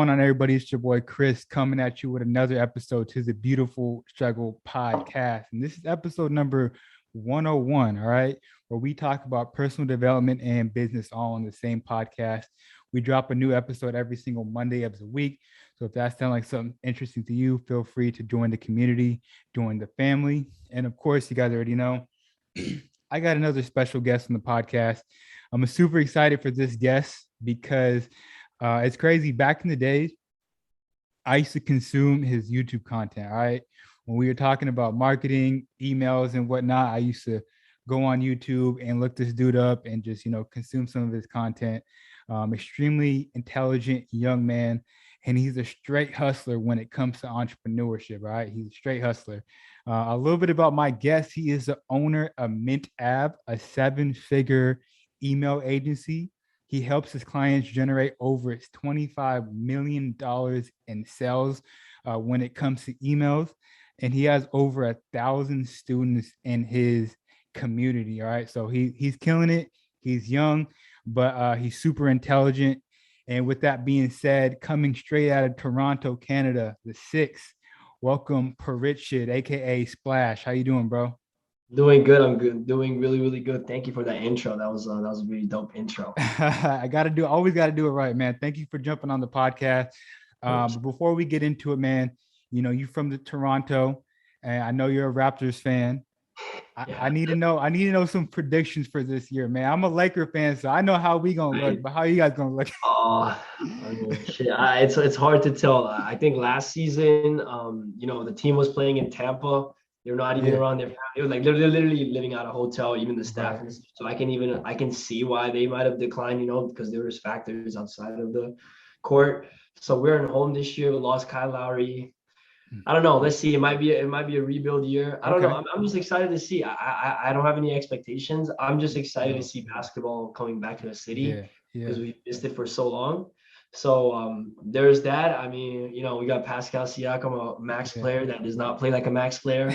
Going on, everybody? It's your boy Chris coming at you with another episode to the Beautiful Struggle podcast. And this is episode number 101, all right, where we talk about personal development and business all on the same podcast. We drop a new episode every single Monday of the week. So if that sounds like something interesting to you, feel free to join the community, join the family. And of course, you guys already know, I got another special guest on the podcast. I'm super excited for this guest because it's crazy. Back in the days, I used to consume his YouTube content. All right. When we were talking about marketing, emails, and whatnot, I used to go on YouTube and look this dude up and just, consume some of his content. Extremely intelligent young man. And he's a straight hustler when it comes to entrepreneurship. Right. He's a straight hustler. A little bit about my guest. He is the owner of Mint App, a 7-figure email agency. He helps his clients generate over $25 million in sales when it comes to emails. And he has over 1,000 students in his community. All right. So he's killing it. He's young, but he's super intelligent. And with that being said, coming straight out of Toronto, Canada, the sixth, welcome Parikchhit, aka Splash. How you doing, bro? Doing good. I'm good. Doing really, really good. Thank you for that intro. That was a really dope intro. Always got to do it right, man. Thank you for jumping on the podcast. But before we get into it, man, you from the Toronto, and I know you're a Raptors fan. I need to know some predictions for this year, man. I'm a Laker fan, so I know how we gonna look, but how you guys gonna look? Shit. It's hard to tell. I think last season, the team was playing in Tampa. They're not even around their family. It was like they're literally living out a hotel, even the staff. Right. And stuff. So I can see why they might have declined, because there was factors outside of the court. So we're at home this year. We lost Kyle Lowry. I don't know. Let's see. It might be a rebuild year. I don't know. I'm just excited to see. I don't have any expectations. I'm just excited to see basketball coming back to the city because we missed it for so long. So there's that. I mean, we got Pascal Siakam, a max player that does not play like a max player.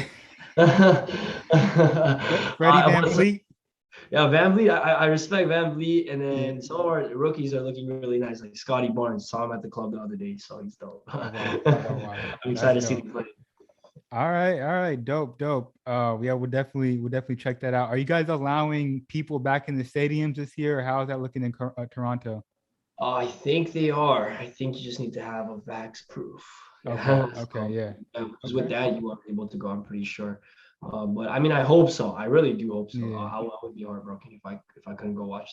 Freddie VanVleet. Yeah, VanVleet. I respect VanVleet, and then some of our rookies are looking really nice, like Scotty Barnes. Saw him at the club the other day, so he's dope. Wow. I'm excited to see him play. All right, dope. We'll definitely check that out. Are you guys allowing people back in the stadiums this year, or how is that looking in Toronto? I think they are. I think you just need to have a vax proof. Okay. Because with that, you are able to go. I'm pretty sure. But I mean, I hope so. I really do hope so. I would be heartbroken if I couldn't go watch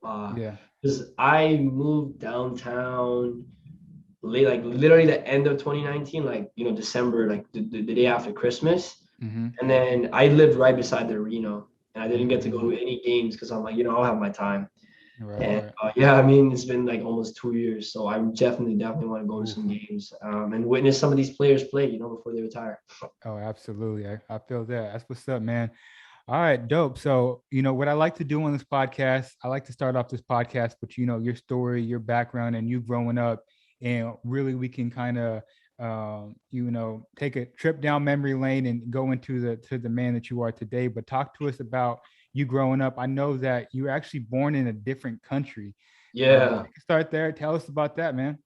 them. Because I moved downtown late, like literally the end of 2019, like December, like the day after Christmas, and then I lived right beside the arena, and I didn't get to go to any games because I'm like, I'll have my time. Right. I mean, it's been like almost 2 years, so I definitely want to go to some games and witness some of these players play, before they retire. Oh, absolutely. I feel that. That's what's up, man. All right, dope. So, what I like to do on this podcast, I like to start off this podcast with, your story, your background, and you growing up, and really we can kind of, take a trip down memory lane and go into the man that you are today. But talk to us about you growing up. I know that you were actually born in a different country. Start there. Tell us about that, man.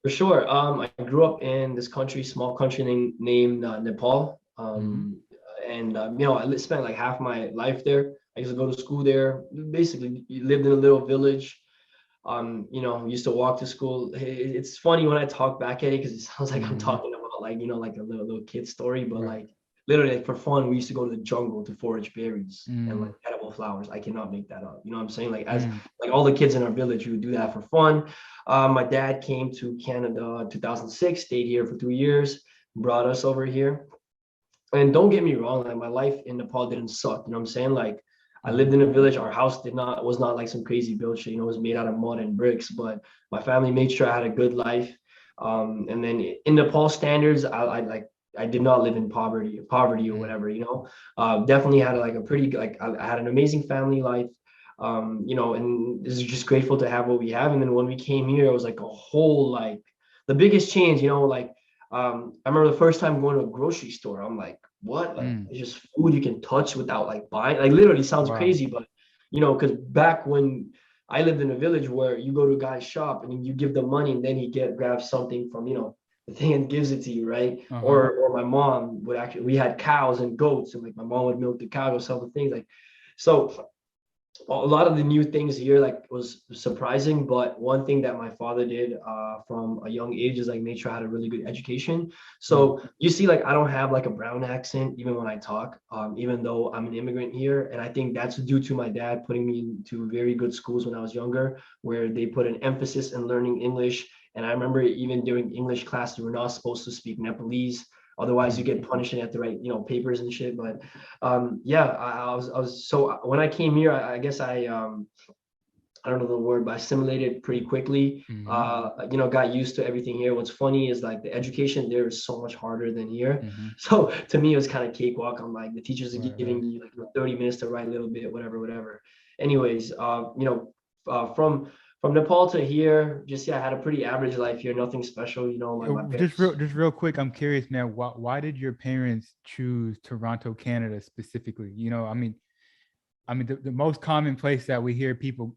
For sure. I grew up in this small country named Nepal. And I spent like half my life there. I used to go to school there. Basically, lived in a little village. Used to walk to school. It's funny when I talk back at it because it sounds like I'm talking about like like a little kid story, but like literally, like for fun, we used to go to the jungle to forage berries and like edible flowers. I cannot make that up. You know what I'm saying? Like like all the kids in our village, we would do that for fun. My dad came to Canada in 2006, stayed here for 2 years, brought us over here. And don't get me wrong, like my life in Nepal didn't suck. You know what I'm saying? Like I lived in a village. Our house was not like some crazy build shit. It was made out of mud and bricks. But my family made sure I had a good life. And then in Nepal standards, I did not live in poverty or whatever, definitely had like a pretty, like I had an amazing family life, and this is just grateful to have what we have. And then when we came here, it was like a whole, like the biggest change, I remember the first time going to a grocery store, I'm like, what? Like it's just food you can touch without like buying, like literally sounds crazy, but because back when I lived in a village where you go to a guy's shop and you give the money and then he grabs something from, the thing and gives it to you, right? Uh-huh. Or my mom would actually, we had cows and goats, and like my mom would milk the cow or sell the things like. So a lot of the new things here like was surprising, but one thing that my father did from a young age is like make sure I had a really good education. Mm. So you see, like I don't have like a brown accent even when I talk, even though I'm an immigrant here, and I think that's due to my dad putting me into very good schools when I was younger, where they put an emphasis in learning English. And I remember even during English class, you were not supposed to speak Nepalese. Otherwise, you Mm. get punished and you have to write, papers and shit. But yeah, I was so when I came here, I guess I don't know the word, but I assimilated pretty quickly. Mm-hmm. Got used to everything here. What's funny is like the education there is so much harder than here. Mm-hmm. So to me, it was kind of cakewalk. I'm like, the teachers are Right, right. giving me like 30 minutes to write a little bit, whatever, whatever. Anyways, from Nepal to here, just yeah, I had a pretty average life here, nothing special. My parents. Just real quick, I'm curious, man. Why did your parents choose Toronto, Canada specifically? The most common place that we hear people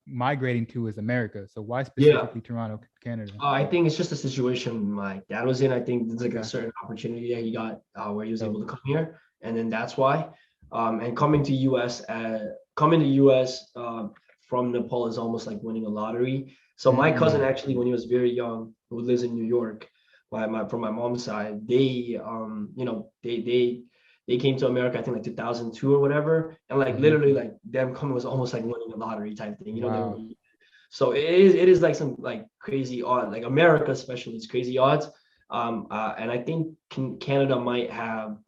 migrating to is America. So why Yeah. specifically Toronto, Canada? I think it's just a situation my dad was in. I think there's like a Okay. certain opportunity that he got where he was able So, to come here, and then that's why. And coming to US from Nepal is almost like winning a lottery. So my cousin mm, actually, when he was very young, who lives in New York, from my mom's side, they came to America, I think like 2002 or whatever, and like mhm. literally like them coming was almost like winning a lottery type thing. They were Wow. so it is like some like crazy odds, like America especially, it's crazy odds. And I think Canada might have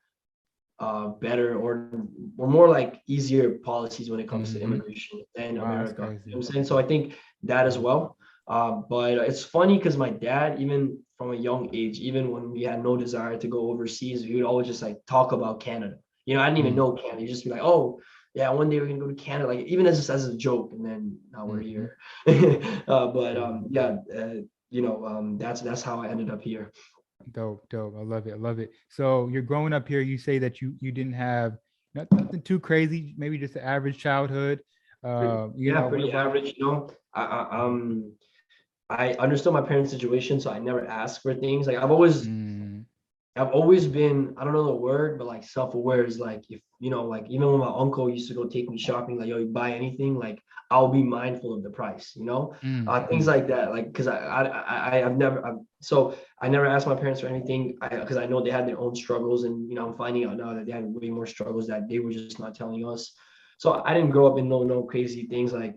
better or more like easier policies when it comes to Hmm. immigration than Wow, that's America. You know crazy. what I'm saying? So I think that as Mhm. well. But it's funny because my dad, even from a young age, even when we had no desire to go overseas, he would always just like talk about Canada. I didn't even Mm, know Canada. He'd just be like, "Oh, yeah, one day we're gonna go to Canada," like even as a joke, and then now we're mhm. here. But Yeah. yeah, that's how I ended up here. Dope, dope. I love it. I love it. So you're growing up here. You say that you didn't have nothing too crazy, maybe just an average childhood. Yeah, What pretty about? average. I understood my parents' situation, so I never asked for things. Like Mm, I've always been, I don't know the word, but like self-aware is like if like even when my uncle used to go take me shopping, like yo, you buy anything, like I'll be mindful of the price, things mm. like that. Like because I never asked my parents for anything because I know they had their own struggles, and I'm finding out now that they had way more struggles that they were just not telling us. So I didn't grow up in no crazy things like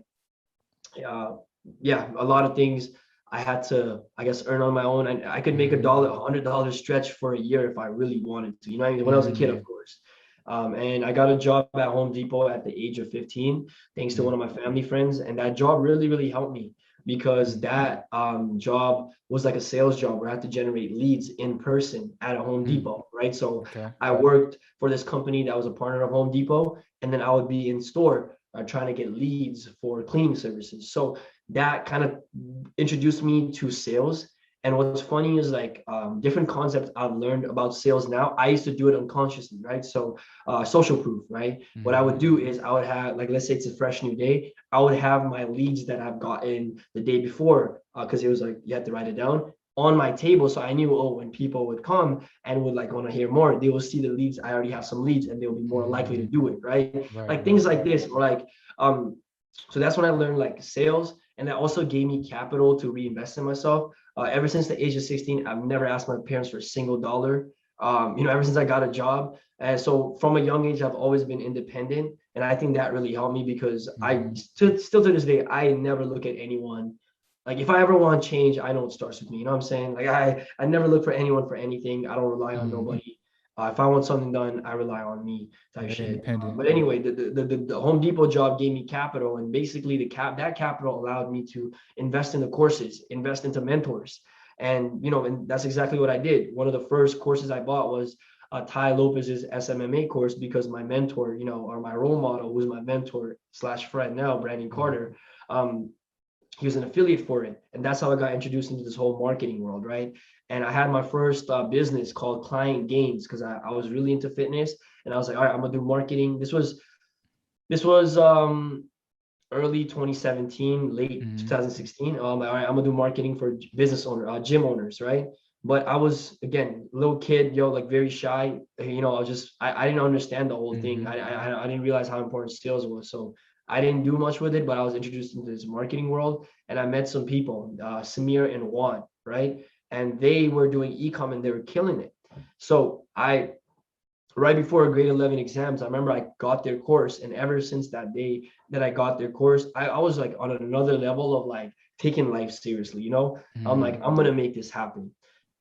uh, yeah, a lot of things I had to, I guess, earn on my own. I could make Mhm. $100 stretch for a year if I really wanted to. What I mean? When I was a kid, of Mm, course. And I got a job at Home Depot at the age of 15, thanks to one mm, of my family friends. And that job really, really helped me because mm, that job was like a sales job where I had to generate leads in person at a Home mm. Depot, right? So Okay. I worked for this company that was a partner of Home Depot, and then I would be in store trying to get leads for cleaning services. So that kind of introduced me to sales. And what's funny is like different concepts I've learned about sales now. I used to do it unconsciously, right? So social proof, right? What I would Mhm. do is I would have like, let's say it's a fresh new day. I would have my leads that I've gotten the day before because it was like you had to write it down on my table. So I knew, oh, when people would come and would like want to hear more, they will see the leads. I already have some leads and they'll be more likely to Mm. do it, right? Right, Like right. things like this, or like so that's when I learned like sales, and that also gave me capital to reinvest in myself. Ever since the age of 16, I've never asked my parents for a single dollar. Ever since I got a job, and so from a young age, I've always been independent, and I think that really helped me because I Mhm. still to this day, I never look at anyone. Like if I ever want change, I know it starts with me. You know what I'm saying? Like I never look for anyone for anything. I don't rely on Mm. nobody. If I want something done, I rely on me type Very shit. independent. But anyway, the Home Depot job gave me capital, and basically that capital allowed me to invest in the courses, invest into mentors, and that's exactly what I did. One of the first courses I bought was Ty Lopez's SMMA course because my mentor, or my role model, who's my mentor slash friend now, Brandon Mm. Carter. Um, he was an affiliate for it, and that's how I got introduced into this whole marketing world, right? And I had my first business called Client Gains because I was really into fitness, and I was like, all right, I'm gonna do marketing. This was early 2017, late Mm-hmm. 2016. All right, I'm gonna do marketing for gym owners, right? But I was again little kid, like very shy. I didn't understand the whole thing. Mm-hmm. I didn't realize how important sales was. So I didn't do much with it, but I was introduced into this marketing world, and I met some people, Samir and Juan, right? And they were doing e-com and they were killing it. So I right before grade 11 exams, I remember I got their course. And ever since that day that I got their course, I was like on another level of like taking life seriously, I'm like, I'm going to make this happen.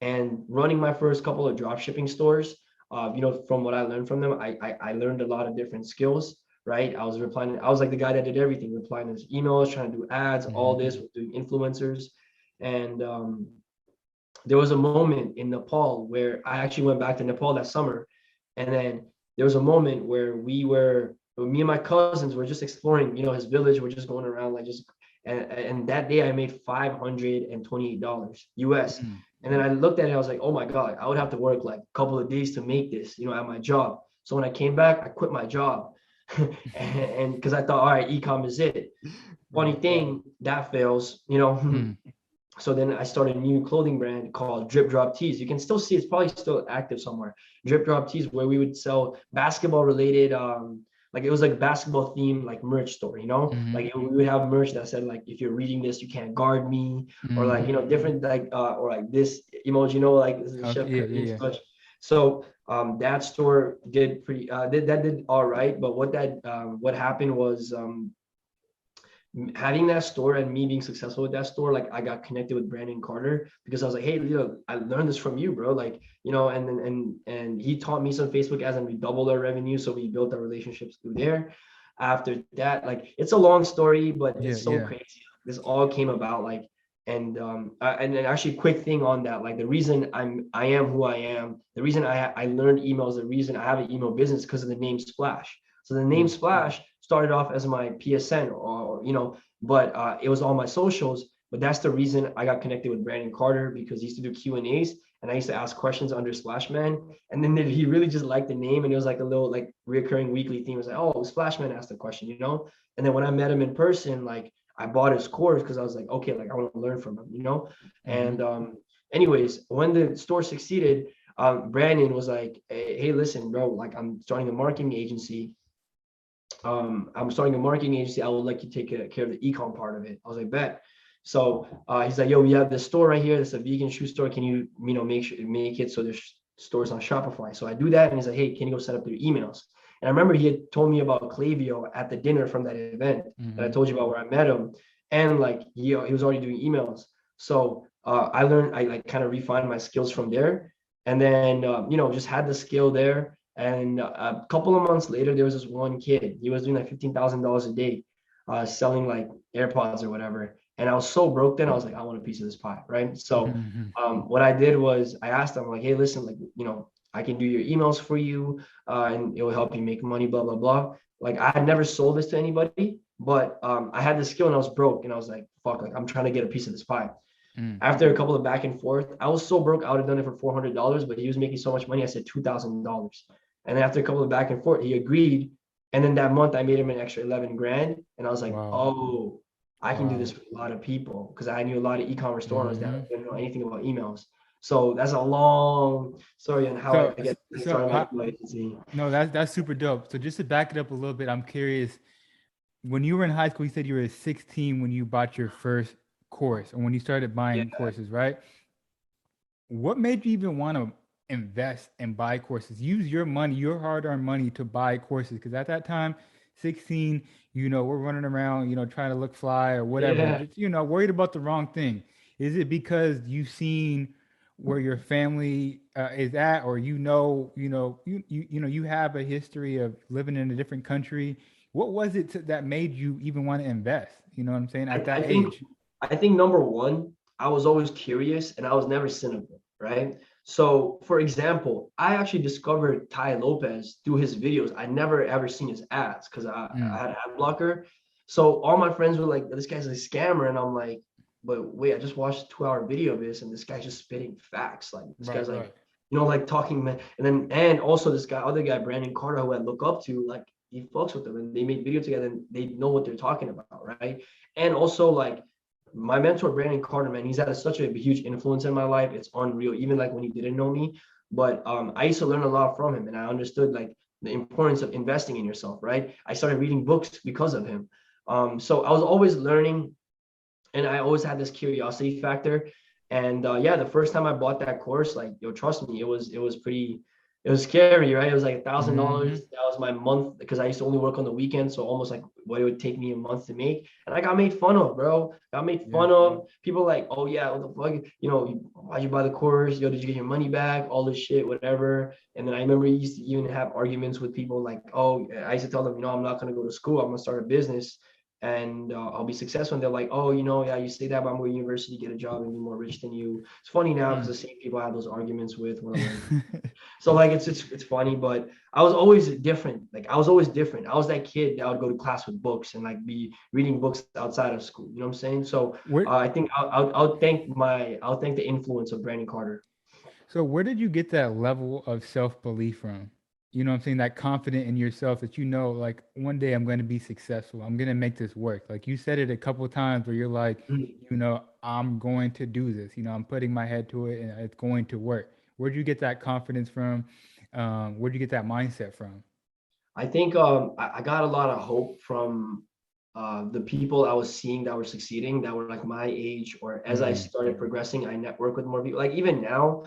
And running my first couple of drop shipping stores, from what I learned from them, I learned a lot of different skills, right? I was like the guy that did everything, replying to his emails, trying to do ads, all Mm-hmm. this, doing influencers. And there was a moment in Nepal where I actually went back to Nepal that summer. And then there was a moment where me and my cousins were just exploring, his village. We're just going around like just, and that day I made $528 US. Mm-hmm. And then I looked at it, I was like, oh my God, I would have to work like a couple of days to make this, at my job. So when I came back, I quit my job. And because I thought, all right, e-com is it. Funny Right. thing, that fails, So then I started a new clothing brand called Drip Drop Tees. You can still see it's probably still active somewhere. Drip Drop Tees, where we would sell basketball related, like it was like basketball themed like merch store, Mm-hmm. like we would have merch that said like, if you're reading this, you can't guard me, or like, Mm-hmm. different like or like this emoji, like this is Okay. Chef Yeah. Curry and Yeah. such. So that store did pretty did all right. But what happened was having that store and me being successful with that store, like I got connected with Brandon Carter because I was like, hey, I learned this from you, bro. Like, and he taught me some Facebook ads and we doubled our revenue. So we built our relationships through there. After that, like it's a long story, but Yeah. it's so Yeah. crazy. This all came about like, and then actually quick thing on that, like the reason I am who I am, the reason I learned emails, the reason I have an email business because of the name Splash. So the name Mm-hmm. Splash started off as my PSN, but it was all my socials. But that's the reason I got connected with Brandon Carter, because he used to do Q&As and I used to ask questions under Splashman. And then he really just liked the name, and it was like a little like reoccurring weekly theme. It was like, oh, Splashman asked the question. And then when I met him in person, like I bought his course because I was like, okay, like I want to learn from him. Mm-hmm. And anyways, when the store succeeded, Brandon was like, hey, listen, bro, like I'm starting a marketing agency. I would like you to take care of the ecom part of it. I was like, bet. So he's like, yo, we have this store right here. It's a vegan shoe store. Can you, make it so there's stores on Shopify? So I do that. And he's like, hey, can you go set up their emails? And I remember he had told me about Clavio at the dinner from that event that I Mm-hmm. told you about where I met him. And like, he was already doing emails. So I learned, I like kind of refined my skills from there. And then, just had the skill there. And a couple of months later, there was this one kid. He was doing like $15,000 a day, selling like AirPods or whatever. And I was so broke then. I was like, I want a piece of this pie, right? So Mm-hmm. what I did was I asked them like, hey, listen, like I can do your emails for you, and it will help you make money, blah blah blah. Like I had never sold this to anybody, but I had the skill and I was broke, and I was like, fuck, like I'm trying to get a piece of this pie. Mm-hmm. After a couple of back and forth, I was so broke, I would have done it for $400, but he was making so much money. I said $2,000. And then after a couple of back and forth, he agreed. And then that month I made him an extra 11 grand. And I was like, Wow. oh, I can do Wow. this for a lot of people, because I knew a lot of e-commerce store owners Mm-hmm. that didn't know anything about emails. So that's a long story on how I So, get so started I, my agency. no, that's super dope. So just to back it up a little bit, I'm curious. When you were in high school, you said you were 16 when you bought your first course, or when you started Yeah. buying courses, right? What made you even want to invest and buy courses? Use your money, your hard-earned money, to buy courses. Because at that time, 16, we're running around, trying to look fly or whatever, Yeah. just, worried about the wrong thing. Is it because you've seen where your family is at, or you have a history of living in a different country? What was it that made you even want to invest? You know what I'm saying? At I, I that think age. I think number one, I was always curious and I was never cynical, right? So, for example, I actually discovered Ty Lopez through his videos. I never ever seen his ads because I Mm, had ad blocker. So all my friends were like, "This guy's a scammer," and I'm like, "But wait, I just watched a 2 hour video of this, and this guy's just spitting facts. Like this right, guy's like, right. like talking man." And also this other guy, Brandon Carter, who I look up to, like he fucks with them, and they made video together, and they know what they're talking about, right? And also like my mentor Brandon Carter, man, he's had such a huge influence in my life. It's unreal. Even like when he didn't know me, but I used to learn a lot from him, and I understood like the importance of investing in yourself, right? I started reading books because of him. So I was always learning, and I always had this curiosity factor. And yeah, the first time I bought that course, like, yo, trust me, it was scary, right? It was like $1,000. That was my month, because I used to only work on the weekend, so almost like what it would take me a month to make. And I got made fun of, bro. Got made fun of. People like, oh yeah, what the fuck? You know, why'd you buy the course? Yo, did you get your money back? All this shit, whatever. And then I remember I used to even have arguments with people like, oh, I used to tell them, you know, I'm not gonna go to school. I'm gonna start a business, and I'll be successful. And they're like, oh, you know, yeah, you say that, but I'm going to university, get a job, and be more rich than you. It's funny now because the same people I have those arguments with when I'm so like it's funny, but I was always different. Like I was always different. I was that kid that would go to class with books and like be reading books outside of school. You know what I'm saying? So I think I'll thank the influence of Brandon Carter. So where did you get that level of self-belief from? You know what I'm saying? That confident in yourself that you know, like one day I'm going to be successful. I'm going to make this work. Like you said it a couple of times where you're like, you know, I'm going to do this. You know, I'm putting my head to it and it's going to work. Where'd you get that confidence from? Where'd you get that mindset from? I think I got a lot of hope from the people I was seeing that were succeeding, that were like my age, or as I started progressing, I network with more people. Like even now,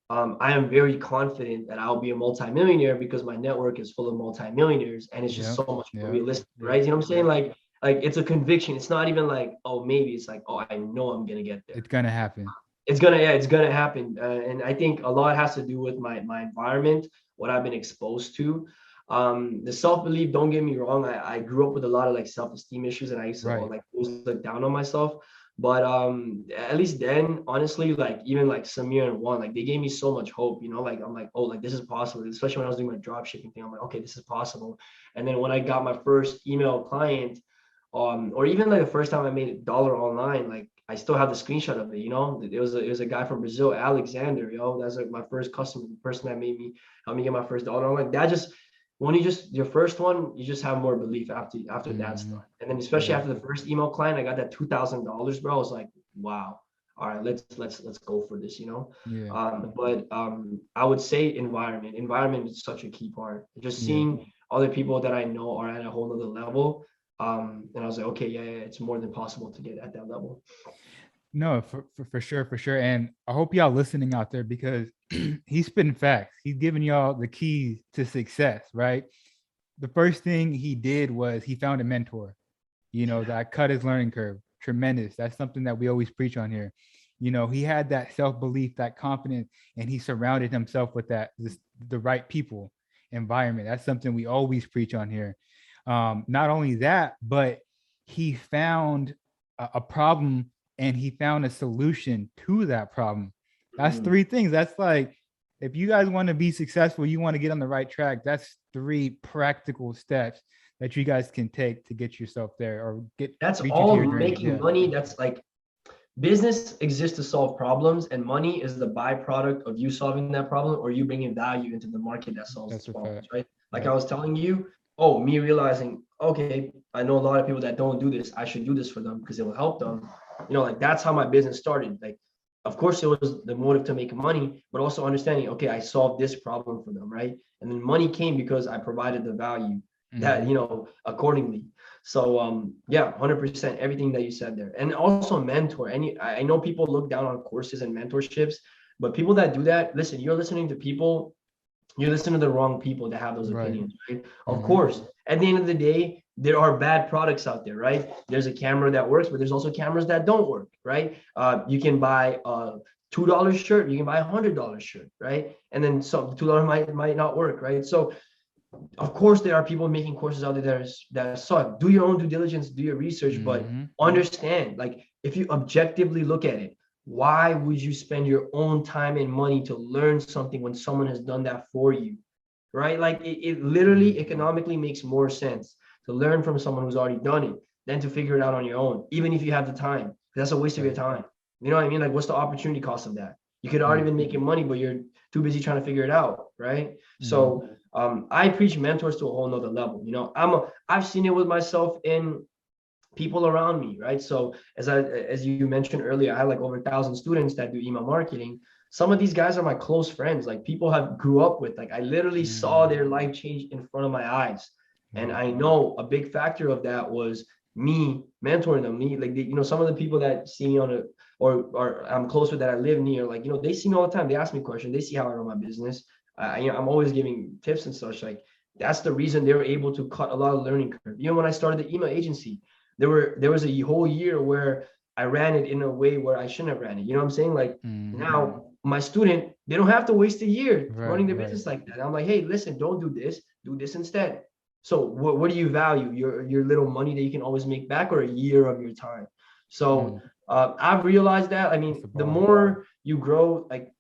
I am very confident that I'll be a multimillionaire because my network is full of multimillionaires, and it's just so much more realistic, right? You know what I'm saying? Like it's a conviction. It's not even like, oh, maybe. It's like, oh, I know I'm gonna get there. It's gonna happen. It's gonna happen. And I think a lot has to do with my environment, what I've been exposed to. The self-belief, don't get me wrong, I grew up with a lot of like self-esteem issues, and I used to like look down on myself. But at least then, honestly, like even like Samir and Juan, like they gave me so much hope, you know, like I'm like, oh, like this is possible, especially when I was doing my drop shipping thing. I'm like, okay, this is possible. And then when I got my first email client, or even like the first time I made $1 online, like I still have the screenshot of it, you know. It was a guy from Brazil, Alexander, yo. That's like my first customer, the person that made me help me get my first $1 online. That just, when you just your first one, you just have more belief after that's done. And then especially after the first email client, I got that $2,000, bro. I was like, wow, all right, let's go for this, you know. But I would say environment is such a key part. Just seeing other people that I know are at a whole other level, and I was like, okay, yeah, it's more than possible to get at that level. No, for sure. And I hope y'all listening out there, because he's spitting facts. He's giving y'all the keys to success, right? The first thing he did was he found a mentor, you know, that cut his learning curve. Tremendous. That's something that we always preach on here. You know, he had that self-belief, that confidence, and he surrounded himself with the right people, environment. That's something we always preach on here. Not only that, but he found a problem, and he found a solution to that problem. That's three things. That's like, if you guys want to be successful, you want to get on the right track, that's 3 practical steps that you guys can take to get yourself there, or that's all making money. That's like, business exists to solve problems, and money is the byproduct of you solving that problem or you bringing value into the market that solves those problems, right? Like I was telling you, me realizing, okay, I know a lot of people that don't do this. I should do this for them because it will help them. You know, like that's how my business started. Like, of course, it was the motive to make money, but also understanding, okay, I solved this problem for them, right? And then money came because I provided the value that, you know, accordingly. So yeah, 100% everything that you said there. And also mentor. And I know people look down on courses and mentorships, but people that do that, listen, you're listening to the wrong people that have those opinions, right? Of course, at the end of the day, there are bad products out there, right? There's a camera that works, but there's also cameras that don't work, right? You can buy a $2 shirt, you can buy $100 shirt, right? And then some $2 might not work, right? So of course there are people making courses out there that suck. Do your own due diligence, do your research, but understand, like, if you objectively look at it, why would you spend your own time and money to learn something when someone has done that for you, right? Like it literally economically makes more sense to learn from someone who's already done it than to figure it out on your own, even if you have the time. That's a waste of your time. You know what I mean? Like, what's the opportunity cost of that? You could already been making money, but you're too busy trying to figure it out, right? So I preach mentors to a whole nother level. You know, I've seen it with myself in people around me, right? So as you mentioned earlier, I had like over 1,000 students that do email marketing. Some of these guys are my close friends, like people have grew up with. Like I literally saw their life change in front of my eyes, and I know a big factor of that was me mentoring them. Me, like some of the people that see me on a or I'm close with that I live near, like they see me all the time. They ask me questions. They see how I run my business. I'm always giving tips and such. Like that's the reason they were able to cut a lot of learning curve. When I started the email agency, there was a whole year where I ran it in a way where I shouldn't have ran it. You know what I'm saying? Like now my student, they don't have to waste a year running their business like that. I'm like, hey, listen, don't do this instead. So what do you value? Your little money that you can always make back, or a year of your time? So I've realized that. I mean, the more you grow, like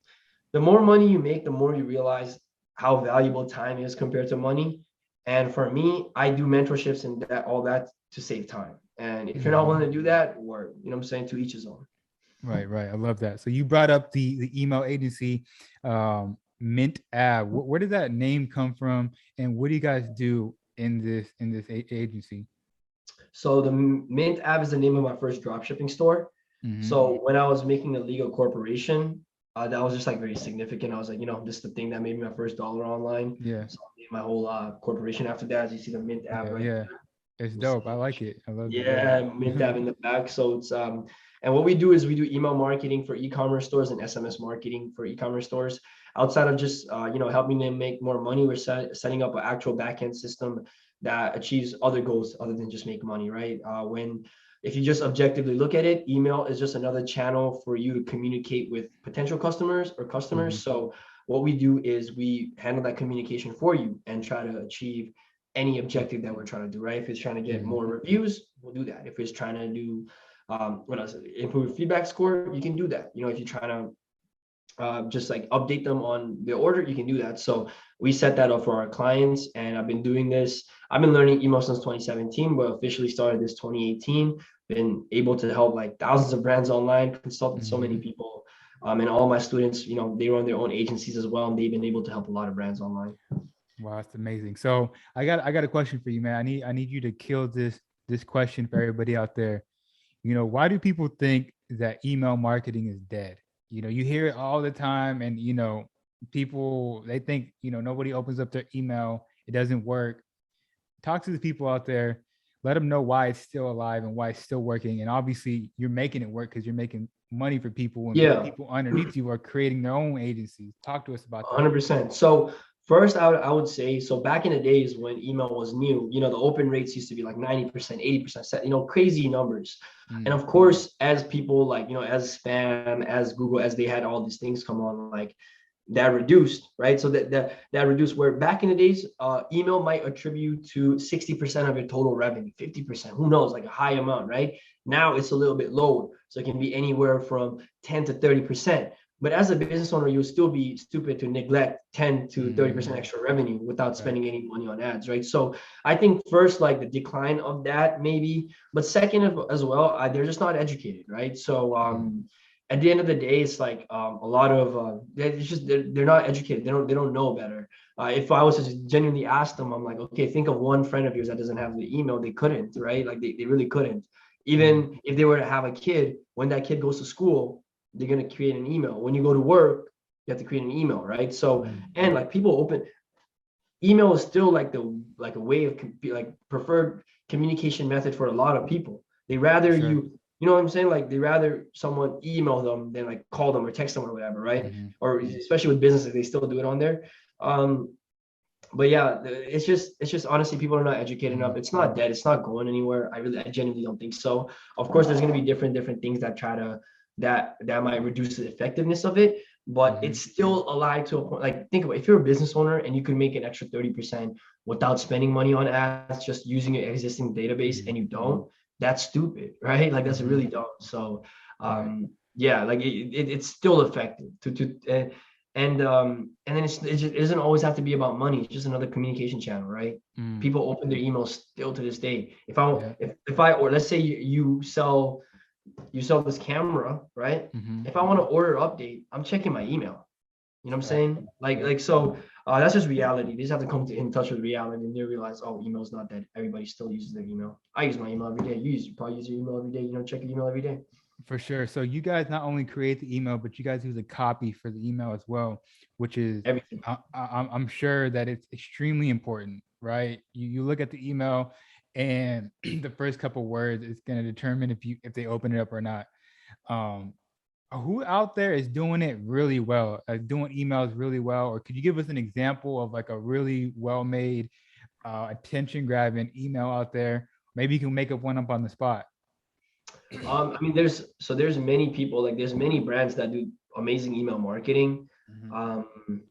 the more money you make, the more you realize how valuable time is compared to money. And for me, I do mentorships and all that to save time. And if you're not willing to do that, or I'm saying, to each his own. Right. I love that. So you brought up the email agency, Mint Ab. Where did that name come from, and what do you guys do in this agency? So the Mint Ab is the name of my first dropshipping store. So when I was making a legal corporation, that was just like very significant. I was like, this is the thing that made me my first dollar online. Yeah. So I made my whole corporation after that. As you see the Mint Ab, right? Yeah. It's dope. I like it. I love it. Yeah, Mint Ab in the back. So it's and what we do is we do email marketing for e-commerce stores and SMS marketing for e-commerce stores. Outside of just helping them make more money, we're setting up an actual backend system that achieves other goals other than just make money, right? If you just objectively look at it, email is just another channel for you to communicate with potential customers or customers. So what we do is we handle that communication for you and try to achieve any objective that we're trying to do, right? If it's trying to get more reviews, we'll do that. If it's trying to do what else, improve feedback score, you can do that. If you're trying to just like update them on the order, you can do that. So we set that up for our clients, and I've been doing this. I've been learning email since 2017, but officially started this 2018. Been able to help like thousands of brands online, consulted so many people, and all my students, they run their own agencies as well, and they've been able to help a lot of brands online. Wow, that's amazing. So I got a question for you, man. I need you to kill this question for everybody out there. Why do people think that email marketing is dead? You hear it all the time, and people, they think nobody opens up their email, it doesn't work. Talk to the people out there, let them know why it's still alive and why it's still working. And obviously you're making it work because you're making money for people, and people underneath you are creating their own agencies. Talk to us about that. 100%. So first, I would say, so back in the days when email was new, the open rates used to be like 90%, 80%, crazy numbers. And of course, as people like, as spam, as Google, as they had all these things come on, like that reduced, right? So that reduced, where back in the days, email might attribute to 60% of your total revenue, 50%, who knows, like a high amount, right? Now it's a little bit lower. So it can be anywhere from 10 to 30%. But as a business owner, you'll still be stupid to neglect 10 to 30% extra revenue without spending any money on ads, right? So I think first, like the decline of that maybe, but second as well, they're just not educated, right? So at the end of the day, it's like a lot of they're not educated. They don't know better. If I was to genuinely ask them, I'm like, okay, think of one friend of yours that doesn't have the email. They couldn't, right? Like they really couldn't. Even if they were to have a kid, when that kid goes to school, they're going to create an email. When you go to work, you have to create an email, right? So, and like people open email is still like a way of like preferred communication method for a lot of people. They rather you know what I'm saying? Like they rather someone email them than like call them or text them or whatever, right? Or especially with businesses, they still do it on there. But yeah, it's just honestly, people are not educated enough. It's not dead. It's not going anywhere. I genuinely don't think so. Of course, there's going to be different things that try to that might reduce the effectiveness of it, but it's still alive to a point. Like think about, if you're a business owner and you can make an extra 30% without spending money on ads, just using your existing database, and you don't, that's stupid, right? Like that's really dumb. So yeah, like it's still effective and then it doesn't always have to be about money. It's just another communication channel, right? People open their emails still to this day. If I or let's say you sell you sell this camera, right? Mm-hmm. If I want to order update, I'm checking my email. You know what I'm Right. saying? Yep. So that's just reality. They just have to come in touch with reality, and they realize, oh, email's not dead. Everybody still uses their email. I use my email every day. You probably use your email every day. You know, check your email every day. For sure. So you guys not only create the email, but you guys use a copy for the email as well, which is Everything. I'm sure that it's extremely important, right? You look at the email, and the first couple words is going to determine if they open it up or not. Um, who out there is doing it really well, doing emails really well, or could you give us an example of like a really well made, attention grabbing email out there? Maybe you can make up one up on the spot. I mean, there's many people, like there's many brands that do amazing email marketing. Mhm.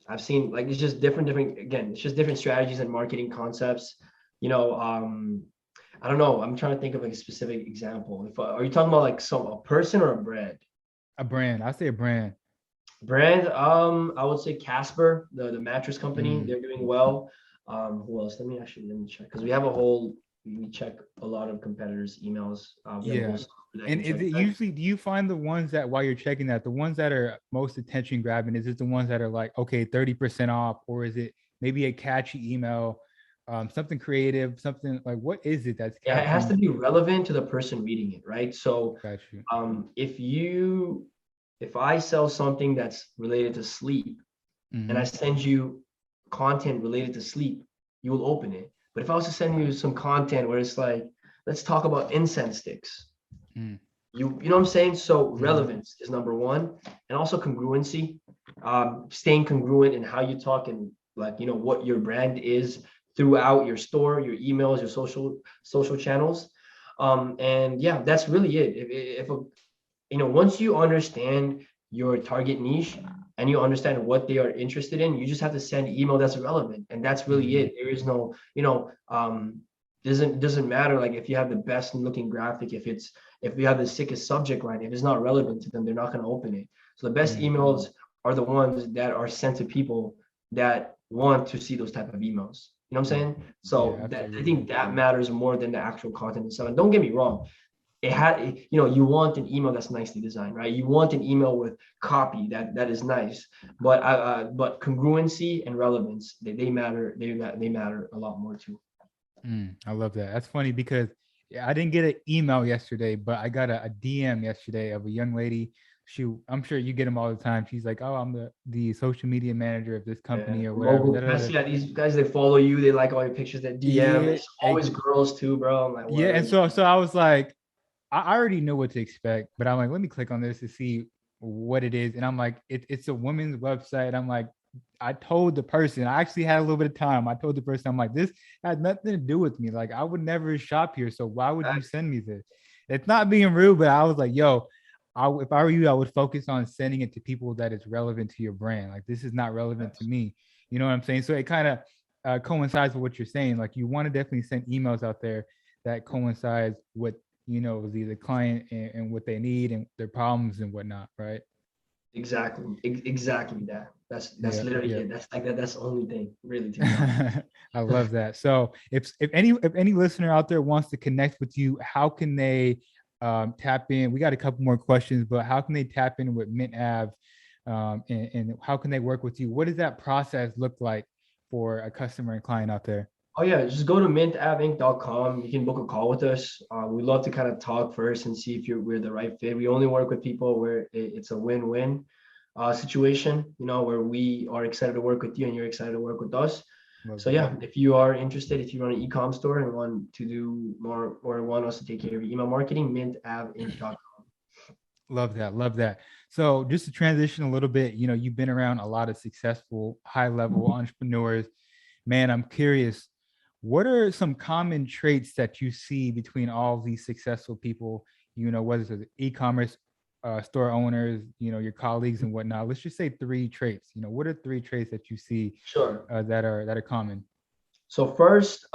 I've seen, like, it's just different again, it's just different strategies and marketing concepts. You know, I don't know. I'm trying to think of like a specific example. If are you talking about like a person or a brand? A brand. I say a brand. Brand, I would say Casper, the mattress company. Mm, They're doing well. Who else? Let me check, because we have a whole we check a lot of competitors' emails. We have a whole yeah. software that And can is check it that. usually, do you find the ones that while you're checking that, the ones that are most attention grabbing, is it the ones that are like, okay, 30% off, or is it maybe a catchy email, something creative, something like, what is it that's It has to capturing? be relevant to the person reading it, right? So, Got you. if if I sell something that's related to sleep and I Mm-hmm. send you content related to sleep, you will open it. But if I was to send you some content where it's like, let's talk about incense sticks, you know what I'm saying? So Mm-hmm. relevance is number one, and also congruency, staying congruent in how you talk and, like, you know, what your brand is throughout your store, your emails, your social channels. And yeah, that's really it. If a, you know, once you understand your target niche and you understand what they are interested in, you just have to send email that's relevant, and that's really Mm-hmm. it. There is no, you know, doesn't matter like if you have the best looking graphic, if you have the sickest subject line, if it's not relevant to them, they're not going to open it. So the best Mm-hmm. emails are the ones that are sent to people that want to see those type of emails. You know what I'm saying? Yeah, So that, I absolutely. think that matters more than the actual content itself. And don't get me wrong, it had, you know, you want an email that's nicely designed, right? You want an email with copy that is nice, but congruency and relevance, they matter. They matter a lot more too. I love that. That's funny because, yeah, I didn't get an email yesterday, but I got a DM yesterday of a young lady. I'm sure you get them all the time. She's like, "Oh, I'm the social media manager of this Yeah, company or whatever." mogul. Da, da, I da. see that these guys, they follow you, they like all your pictures, that DM. Yeah, It's always girls too, bro. I'm like, yeah. And word. so I was like, I already know what to expect, but I'm like, let me click on this to see what it is. And I'm like, it's a women's website. I'm like, I told the person, I actually had a little bit of time. I told the person, I'm like, this has nothing to do with me. Like, I would never shop here. So why would you send me this? It's not being rude, but I was like, yo, if I were you, I would focus on sending it to people that is relevant to your brand. Like, this is not relevant to me. You know what I'm saying? So it kind of, coincides with what you're saying. Like, you want to definitely send emails out there that coincides with, the client, and what they need and their problems and whatnot, right? Exactly, exactly that. That's Yeah, literally yeah. it. That's like that's the only thing, really, to be honest. I love that. So if any listener out there wants to connect with you, how can they, tap in? We got a couple more questions, but how can they tap in with Mint Ave, and how can they work with you? What does that process look like for a customer and client out there? Oh yeah, just go to mintavinc.com. You can book a call with us. We'd love to kind of talk first and see if we're the right fit. We only work with people where it's a win-win situation, you know, where we are excited to work with you and you're excited to work with us. Love So that. yeah, if you are interested, if you run an e-com store and want to do more or want us to take care of your email marketing, mintavinc.com. Love that. Love that. So just to transition a little bit, you've been around a lot of successful high level entrepreneurs. Man, I'm curious, what are some common traits that you see between all these successful people, whether it's e-commerce, store owners, your colleagues and whatnot? Let's just say three traits. What are three traits that you see, Sure. that are common? So first,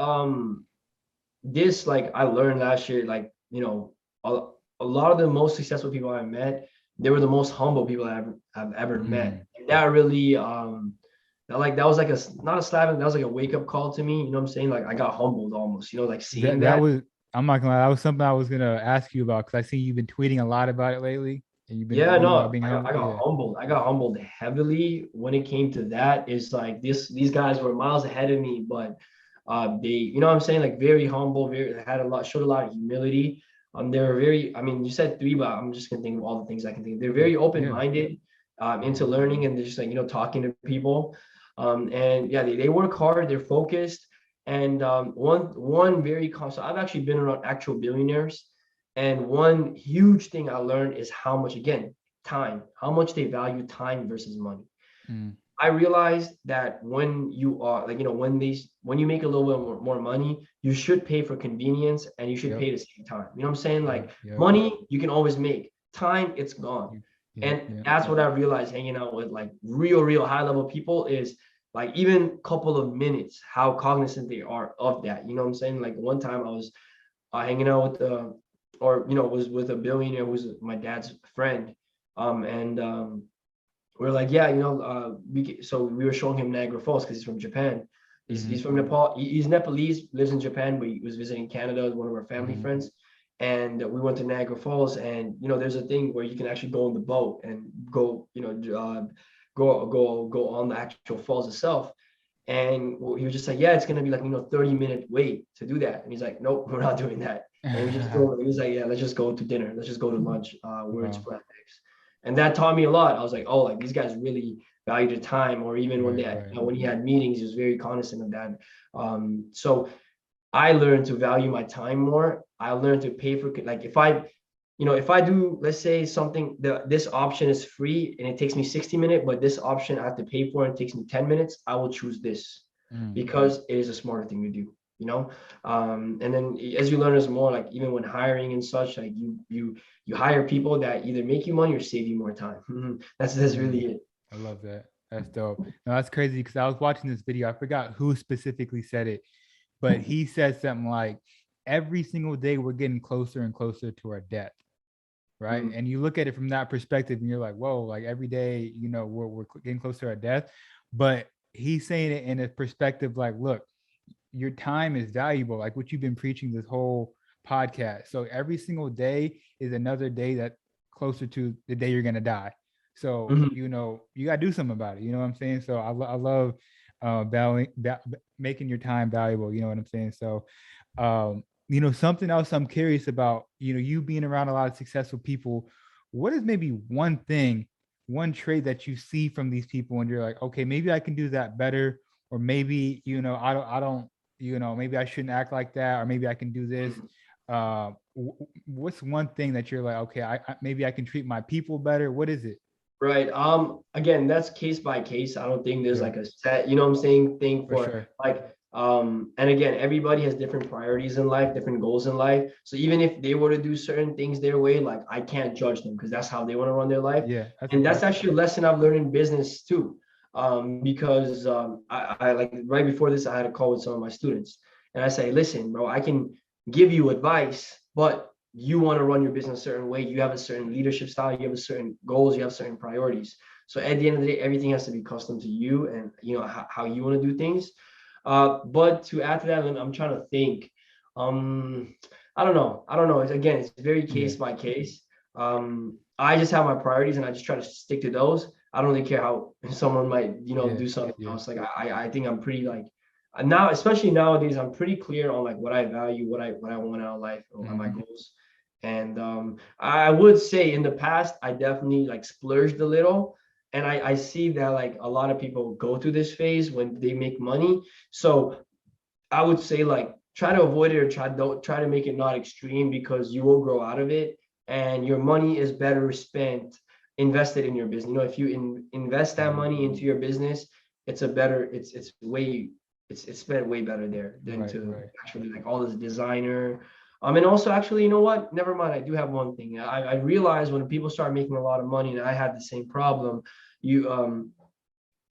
this, like, I learned last year, like, you know, a lot of the most successful people I met, they were the most humble people I've ever met. Mm. And that really that was like not a slap, that was like a wake up call to me. You know what I'm saying? Like I got humbled almost, you know, like seeing That that. was I'm not gonna lie, that was something I was gonna ask you about because I see you've been tweeting a lot about it lately, and you've been Yeah, tweeting about no, being humble. I got Yeah, humbled. I got humbled heavily when it came to that. Is like these guys were miles ahead of me, but they, you know what I'm saying, like very humble, very had a lot, showed a lot of humility. They were very, I mean, you said three, but I'm just gonna think of all the things I can think of. They're very yeah, open-minded, into learning, and they're just like, talking to people. And yeah, they work hard, they're focused. And one very so I've actually been around actual billionaires. And one huge thing I learned is how much, again, time, how much they value time versus money. mm, I realized that when you are like, when you make a little bit more money, you should pay for convenience and you should yep, pay to save time. You know what I'm saying? yeah, Like yep, money, you can always make. Time, it's gone. yep, And yep, that's what I realized hanging out with like real high level people is like even couple of minutes, how cognizant they are of that. You know what I'm saying? Like one time I was hanging out with or was with a billionaire who's my dad's friend, and we're like, yeah, so we were showing him Niagara Falls because he's from Japan. He's mm-hmm, from Nepal. He's Nepalese, lives in Japan, but he was visiting Canada with one of our family mm-hmm, friends. And we went to Niagara Falls, and there's a thing where you can actually go on the boat and go, go on the actual falls itself. And he was just like, yeah, it's gonna be like 30-minute wait to do that. And he's like, nope, we're not doing that. And we just go. And he's like, yeah, let's just go to dinner. Let's just go to lunch. Where it's wow, plant based. And that taught me a lot. I was like, oh, like these guys really value the time. Or even when right, they, right, when he had meetings, he was very cognizant of that. So I learned to value my time more. I learned to pay for, like, if I do, let's say something, this option is free and it takes me 60 minutes, but this option I have to pay for and it takes me 10 minutes, I will choose this mm, because it is a smarter thing to do, and then as you learn as more, like even when hiring and such, like you hire people that either make you money or save you more time. That's mm. really it. I love that. That's dope. No, that's crazy because I was watching this video. I forgot who specifically said it, but he said something like, "Every single day we're getting closer and closer to our death." Right. Mm, And you look at it from that perspective and you're like, whoa, like every day, we're getting closer to our death. But he's saying it in a perspective like, look, your time is valuable, like what you've been preaching this whole podcast. So every single day is another day that closer to the day you're gonna die. So mhm. you gotta do something about it. You know what I'm saying? So I love making your time valuable. You know what I'm saying? So something else I'm curious about, you being around a lot of successful people, what is maybe one thing, one trait that you see from these people and you're like, okay, maybe I can do that better, or maybe, I don't, maybe I shouldn't act like that, or maybe I can do this. What's one thing that you're like, okay, maybe I can treat my people better? What is it? Right. Again, that's case by case. I don't think there's Yeah, like a set, you know what I'm saying, thing for for sure. like, and again, everybody has different priorities in life, different goals in life. So even if they were to do certain things their way, like I can't judge them because that's how they want to run their life. Yeah, that's And that's fair. actually a lesson I've learned in business too. Because I like right before this, I had a call with some of my students, and I say, listen, bro, I can give you advice, but you want to run your business a certain way, you have a certain leadership style, you have a certain goals, you have certain priorities. So at the end of the day, everything has to be custom to you and how you want to do things. But to add to that, I'm trying to think. um I don't know, again, it's very Yeah, case by case. I just have my priorities and I just try to stick to those. I don't really care how someone might yeah, do something yeah. else. Like I think I'm pretty like, now, especially nowadays, I'm pretty clear on like what I value, what I want out of life, or my Hmm. goals. And I would say in the past, I definitely like splurged a little. And I see that like a lot of people go through this phase when they make money. So I would say like try to avoid it, or don't try to make it not extreme, because you will grow out of it, and your money is better spent invested in your business. If you invest that Hmm. money into your business, it's a better it's way it's spent way better there than Right, to right. actually like all this designer. And also, actually, you know what? Never mind. I do have one thing. I realized when people start making a lot of money, and I had the same problem. You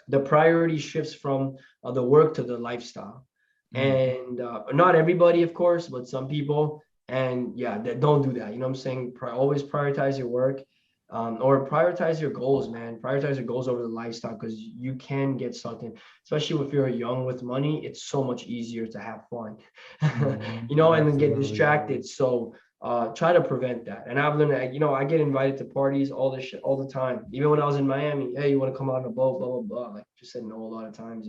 The priority shifts from the work to the lifestyle. Mm, And not everybody, of course, but some people. And yeah, that don't do that. You know what I'm saying? Always prioritize your work. or prioritize your goals, man. Prioritize your goals over the lifestyle, because you can get sucked in, especially if you're young with money. It's so much easier to have fun, and then get Absolutely. distracted. So try to prevent that. And I've learned that, I get invited to parties, all this shit all the time. Even when I was in Miami, hey, you want to come out on a boat, blah, blah, blah. Like, just said no a lot of times.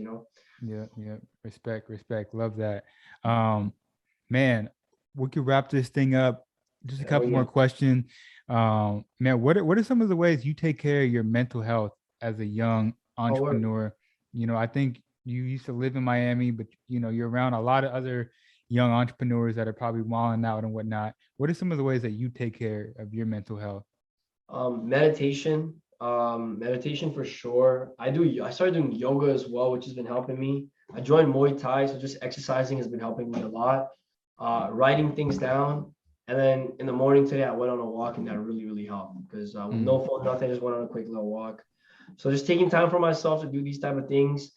Yeah. Respect. Love that. Man, we could wrap this thing up. Just a Oh, couple more yeah. questions. Man, what are some of the ways you take care of your mental health as a young Oh, word. entrepreneur? I think you used to live in Miami, but you're around a lot of other young entrepreneurs that are probably wilding out and whatnot. What are some of the ways that you take care of your mental health? Meditation for sure. I started doing yoga as well, which has been helping me. I joined Muay Thai, so just exercising has been helping me a lot. Writing things down, and then in the morning today, I went on a walk, and that really, really helped, because with Mm, no phone, nothing, I just went on a quick little walk. So just taking time for myself to do these type of things.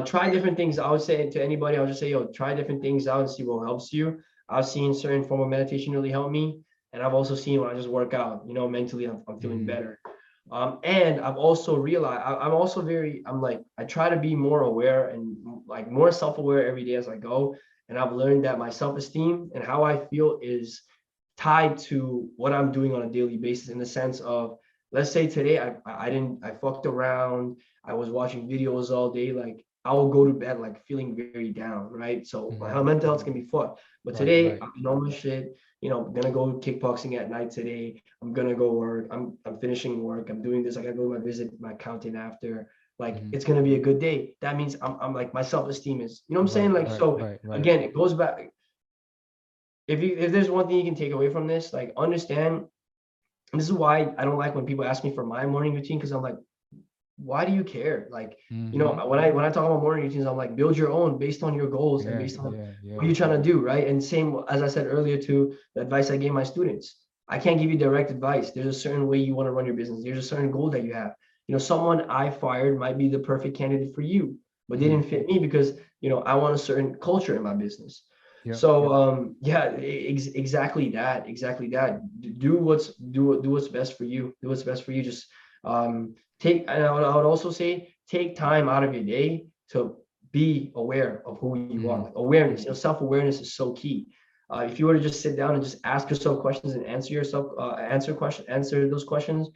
Try different things. I would say to anybody, I'll just say, yo, try different things out and see what helps you. I've seen certain form of meditation really help me. And I've also seen when I just work out, mentally, I'm feeling mm, better. And I've also realized I'm also I'm like, I try to be more aware and like more self-aware every day as I go. And I've learned that my self-esteem and how I feel is tied to what I'm doing on a daily basis, in the sense of, let's say today I fucked around, I was watching videos all day, like I will go to bed like feeling very down, right? So my mm. mental health can be fucked. But today Right. I'm doing all my shit, I'm gonna go kickboxing at night today. I'm gonna go work. I'm finishing work. I'm doing this. I gotta go to my visit my accountant after. Like, Mhm. it's gonna be a good day. That means I'm like, my self-esteem is, what I'm saying? Like, so Right. again, it goes back. If there's one thing you can take away from this, like, understand, and this is why I don't like when people ask me for my morning routine, because I'm like, why do you care? Like, Mm-hmm. when I talk about morning routines, I'm like, build your own based on your goals and based on what Yeah. you're trying to do, right? And same as I said earlier to the advice I gave my students. I can't give you direct advice. There's a certain way you want to run your business. There's a certain goal that you have. Someone I fired might be the perfect candidate for you, but they Mm. didn't fit me because I want a certain culture in my business. Yep. So yeah, exactly that. Exactly that. Do what's best for you. Do what's best for you. Just and I would also say, take time out of your day to be aware of who you are. Mm. Like, awareness, self-awareness is so key. If you were to just sit down and just ask yourself questions and answer those questions,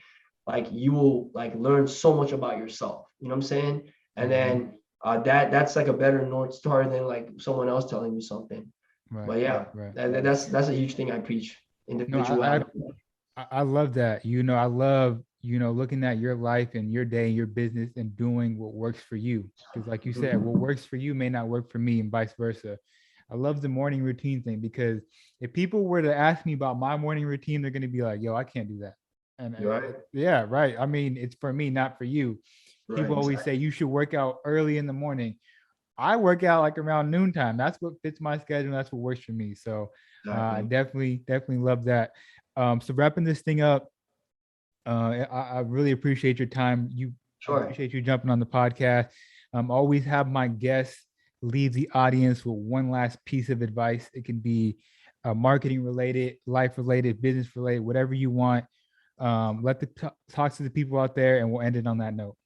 like, you will like learn so much about yourself. You know what I'm saying? And Mm-hmm. then that's like a better North Star than like someone else telling you something. Right. But yeah, Right. that's a huge thing I preach. No, I Individuality. I love that. I love, looking at your life and your day, your business, and doing what works for you. Because, like you said, what works for you may not work for me, and vice versa. I love the morning routine thing, because if people were to ask me about my morning routine, they're going to be like, yo, I can't do that. And You're right. yeah, right. I mean, it's for me, not for you. Right. People always say you should work out early in the morning. I work out like around noontime. That's what fits my schedule. That's what works for me. So Exactly. definitely love that. So wrapping this thing up, I really appreciate your time. I Sure. appreciate you jumping on the podcast. Always have my guests leave the audience with one last piece of advice. It can be marketing related, life related, business related, whatever you want. Let the talk to the people out there, and we'll end it on that note.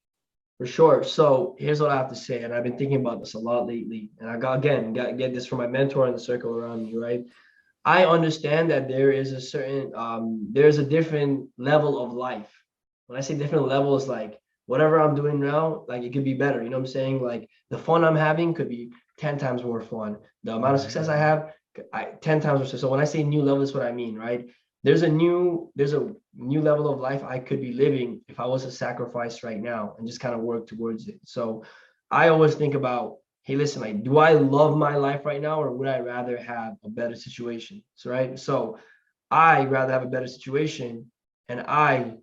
For sure. So here's what I have to say, and I've been thinking about this a lot lately. And I got to get this from my mentor in the circle around me, right? I understand that there's a different level of life. When I say different levels, like whatever I'm doing now, like it could be better. You know what I'm saying? Like the fun I'm having could be 10 times more fun. The amount of Mm-hmm. success I have, 10 times more. So when I say new level, is what I mean, right? There's a new level of life I could be living if I was to sacrifice right now and just kind of work towards it. So I always think about, hey, listen, like, do I love my life right now, or would I rather have a better situation? So, right. So I rather have a better situation, and I'm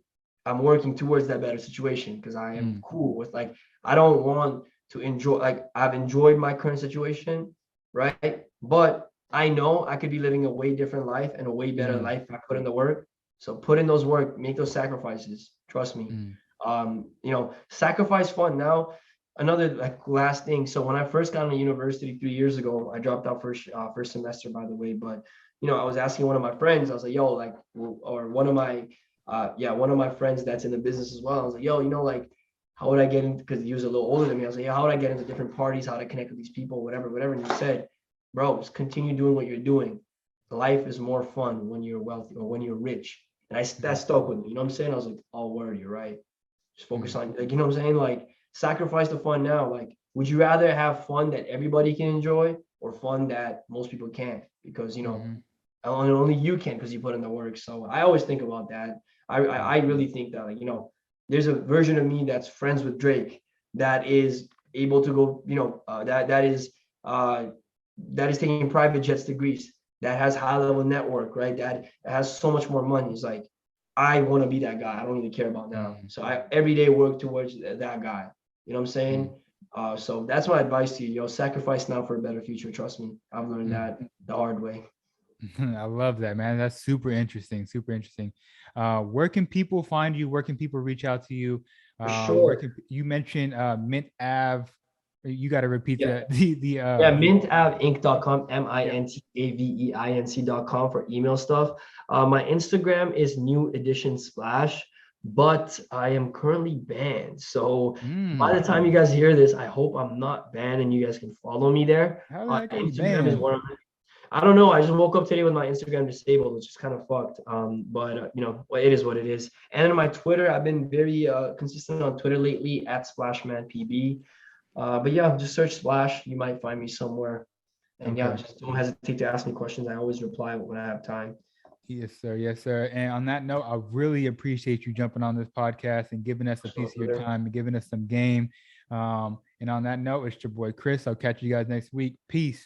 working towards that better situation because I am Mm. cool with, like, I don't want to enjoy, like, I've enjoyed my current situation, right? But I know I could be living a way different life and a way better Mm. life if I put in the work. So put in those work, make those sacrifices. Trust me. Mm. Sacrifice fun. Now, another like last thing. So when I first got into university 3 years ago, I dropped out first semester, by the way. But I was asking one of my friends. I was like, "Yo, like," or one of my yeah, one of my friends that's in the business as well. I was like, yo, like, how would I get into, because he was a little older than me. I was like, yeah, how would I get into different parties? How to connect with these people, whatever. And he said, bro, just continue doing what you're doing. Life is more fun when you're wealthy or when you're rich. And that stuck with me. You know what I'm saying? I was like, oh, word, you're right. Just focus on, like, you know what I'm saying? Like, sacrifice the fun now. Like, would you rather have fun that everybody can enjoy or fun that most people can't? Because, only you can, because you put in the work. So I always think about that. I really think that, like, there's a version of me that's friends with Drake that is able to go, that is taking private jets to Greece, that has high level network, right? That has so much more money. It's like, I want to be that guy. I don't really care about now. So I every day work towards that guy. You know what I'm saying? So that's my advice to you. Sacrifice now for a better future. Trust me, I've learned that the hard way. I love that, man. That's super interesting. Super interesting. Where can people find you? Where can people reach out to you? For Where sure. can you mentioned Mint Ave? You got to repeat Yeah. that. The Yeah, mintaveinc.com, yeah. mintaveinc.com for email stuff. My Instagram is New Edition Splash, but I am currently banned. So by the time you guys hear this, I hope I'm not banned and you guys can follow me there. How the heck are you Instagram is banned? where I don't know. I just woke up today with my Instagram disabled, which is kind of fucked. But well, it is what it is. And then my Twitter, I've been very consistent on Twitter lately at SplashmanPB. But yeah, just search Splash. You might find me somewhere. And yeah, Okay. just don't hesitate to ask me questions. I always reply when I have time. Yes, sir. Yes, sir. And on that note, I really appreciate you jumping on this podcast and giving us a piece So, of your time and giving us some game. And on that note, it's your boy Chris. I'll catch you guys next week. Peace.